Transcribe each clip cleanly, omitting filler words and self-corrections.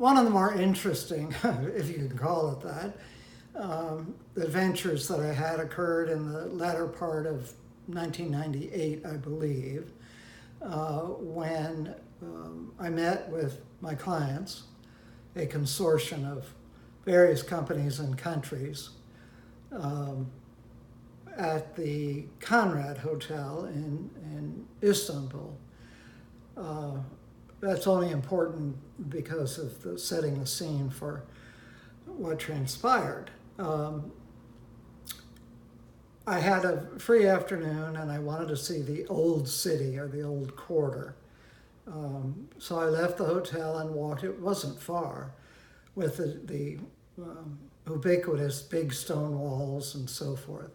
one of the more interesting, if you can call it that, adventures that I had occurred in the latter part of 1998, I believe, when I met with my clients, a consortium of various companies and countries, at the Conrad Hotel in Istanbul. That's only important because of the setting the scene for what transpired. I had a free afternoon and I wanted to see the old city or the old quarter. So I left the hotel and walked, it wasn't far, with the ubiquitous big stone walls and so forth.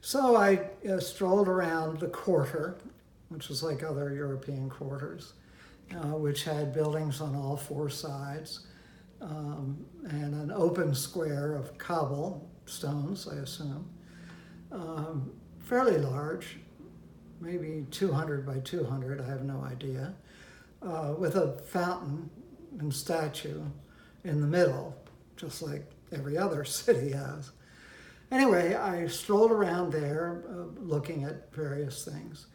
So I strolled around the quarter, which was like other European quarters, which had buildings on all four sides, and an open square of cobblestones, I assume, fairly large, maybe 200 by 200, I have no idea, with a fountain and statue in the middle, just like every other city has. Anyway, I strolled around there looking at various things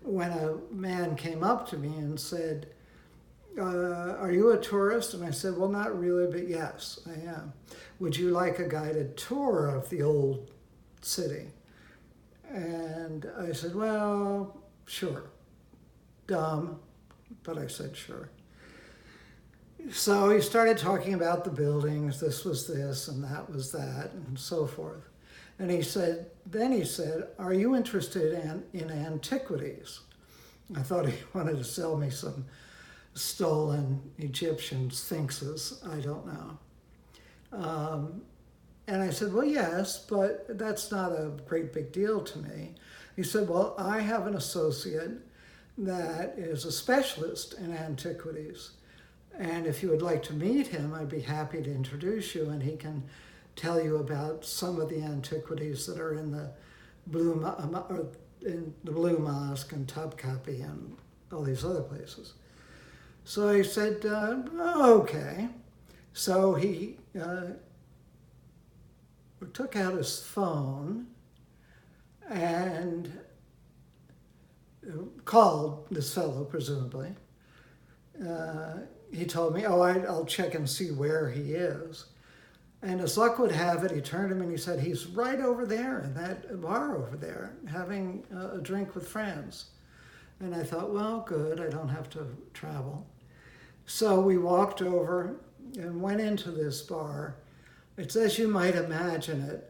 when a man came up to me and said, are you a tourist? And I said, well, not really, but yes, I am. Would you like a guided tour of the old city? And I said, well, sure. Dumb, but I said sure. So he started talking about the buildings, this was this and that was that and so forth. And then he said, are you interested in antiquities? I thought he wanted to sell me some stolen Egyptian sphinxes, I don't know. And I said, well, yes, but that's not a great big deal to me. He said, well, I have an associate that is a specialist in antiquities. And if you would like to meet him, I'd be happy to introduce you, and he can tell you about some of the antiquities that are in the Blue Mosque and Topkapi and all these other places. So I said, okay. So he took out his phone and called this fellow, presumably. He told me, I'll check and see where he is. And as luck would have it, he turned to me and he said, he's right over there in that bar over there, having a drink with friends. And I thought, well, good, I don't have to travel. So we walked over and went into this bar. It's as you might imagine it,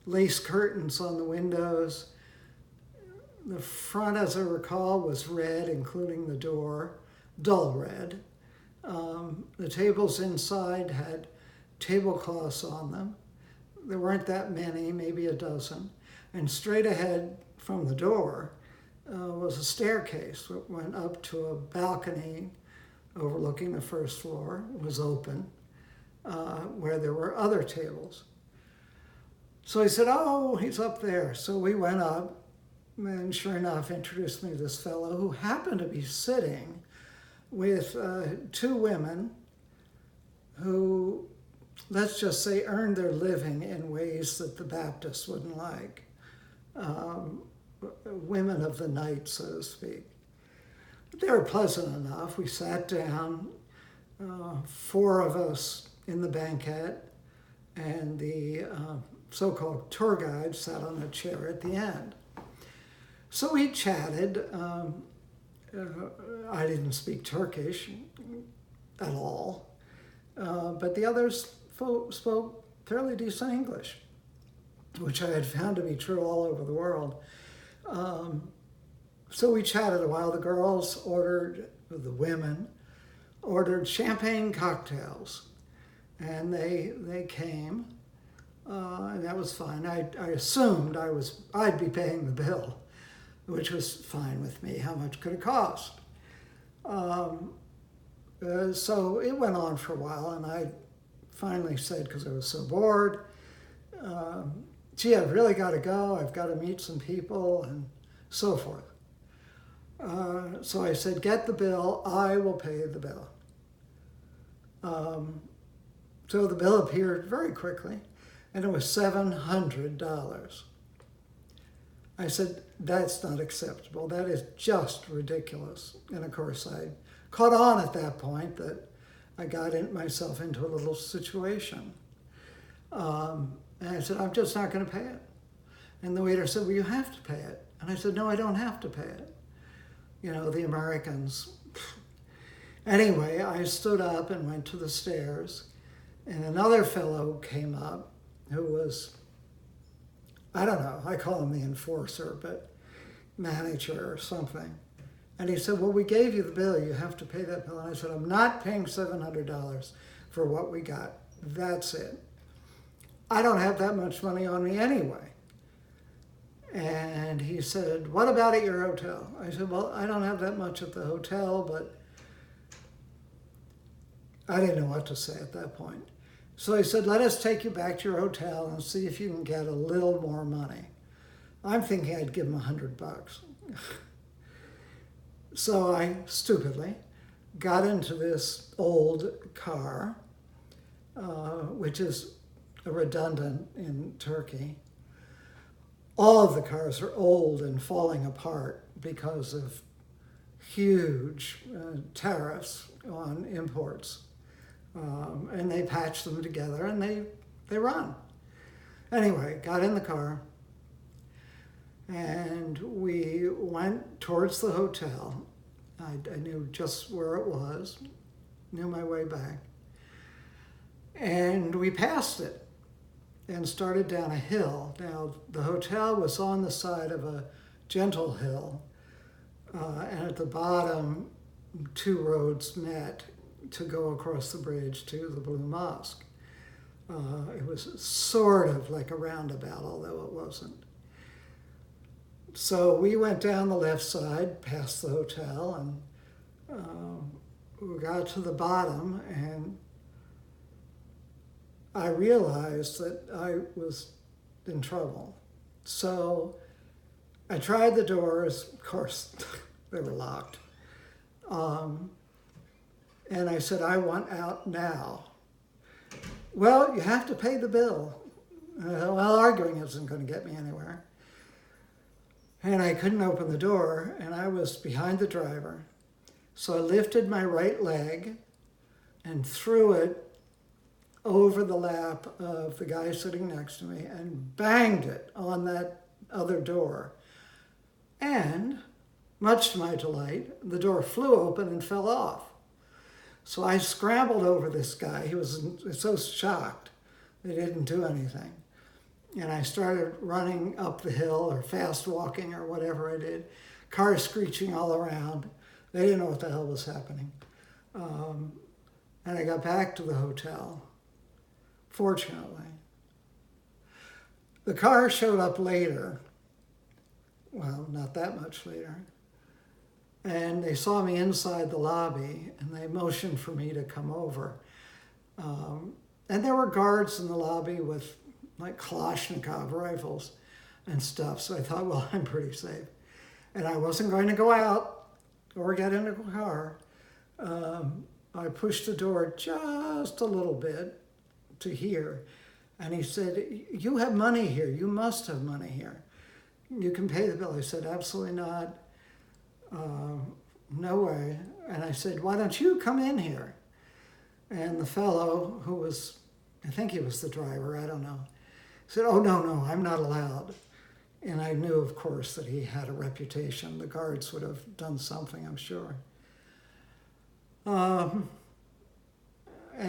lace curtains on the windows. The front, as I recall, was red, including the door, dull red. The tables inside had tablecloths on them. There weren't that many, maybe a dozen. And straight ahead from the door was a staircase that went up to a balcony overlooking the first floor. It was open, where there were other tables. So he said, he's up there. So we went up, and sure enough, introduced me to this fellow who happened to be sitting with two women who, let's just say, earned their living in ways that the Baptists wouldn't like. Women of the night, so to speak. But they were pleasant enough. We sat down, four of us in the banquette, and the so-called tour guide sat on a chair at the end. So we chatted. I didn't speak Turkish at all, but the others spoke fairly decent English, which I had found to be true all over the world. So we chatted a while. The women ordered champagne cocktails, and they came, and that was fine. I assumed I'd be paying the bill, which was fine with me. How much could it cost? So it went on for a while, and I finally said, because I was so bored, gee, I've really got to go. I've got to meet some people and so forth. So I said, get the bill. I will pay the bill. So the bill appeared very quickly, and it was $700. I said, that's not acceptable. That is just ridiculous. And of course, I caught on at that point that I got myself into a little situation. And I said, I'm just not going to pay it. And the waiter said, well, you have to pay it. And I said, no, I don't have to pay it. You know, the Americans. Anyway, I stood up and went to the stairs, and another fellow came up who was, I don't know, I call him the enforcer, but manager or something. And he said, well, we gave you the bill. You have to pay that bill. And I said, I'm not paying $700 for what we got. That's it. I don't have that much money on me anyway. And he said, what about at your hotel? I said, well, I don't have that much at the hotel, but I didn't know what to say at that point. So he said, let us take you back to your hotel and see if you can get a little more money. I'm thinking I'd give him $100. So I stupidly got into this old car, which is redundant in Turkey. All of the cars are old and falling apart because of huge tariffs on imports. And they patch them together and they run. Anyway, got in the car and we went towards the hotel. I knew just where it was, knew my way back. And we passed it and started down a hill. Now, the hotel was on the side of a gentle hill, and at the bottom, two roads met to go across the bridge to the Blue Mosque. It was sort of like a roundabout, although it wasn't. So we went down the left side, past the hotel, and we got to the bottom, and I realized that I was in trouble. So I tried the doors. Of course, they were locked. And I said, I want out now. Well, you have to pay the bill. Well, arguing isn't going to get me anywhere. And I couldn't open the door, and I was behind the driver. So I lifted my right leg and threw it over the lap of the guy sitting next to me and banged it on that other door. And, much to my delight, the door flew open and fell off. So I scrambled over this guy. He was so shocked they didn't do anything. And I started running up the hill or fast walking or whatever I did, cars screeching all around. They didn't know what the hell was happening. And I got back to the hotel. Fortunately. The car showed up later. Well, not that much later. And they saw me inside the lobby, and they motioned for me to come over. And there were guards in the lobby with like Kalashnikov rifles and stuff. So I thought, well, I'm pretty safe. And I wasn't going to go out or get into a car. I pushed the door just a little bit to here. And he said, you have money here. You must have money here. You can pay the bill. I said, absolutely not. No way. And I said, why don't you come in here? And the fellow who was, I think he was the driver, I don't know, said, oh, no, I'm not allowed. And I knew, of course, that he had a reputation. The guards would have done something, I'm sure. And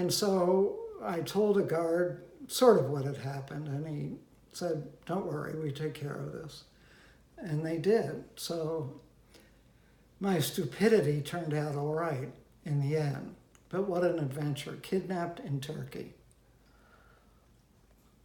so I told a guard sort of what had happened, and he said, don't worry, we take care of this. And they did. So my stupidity turned out all right in the end. But what an adventure. Kidnapped in Turkey.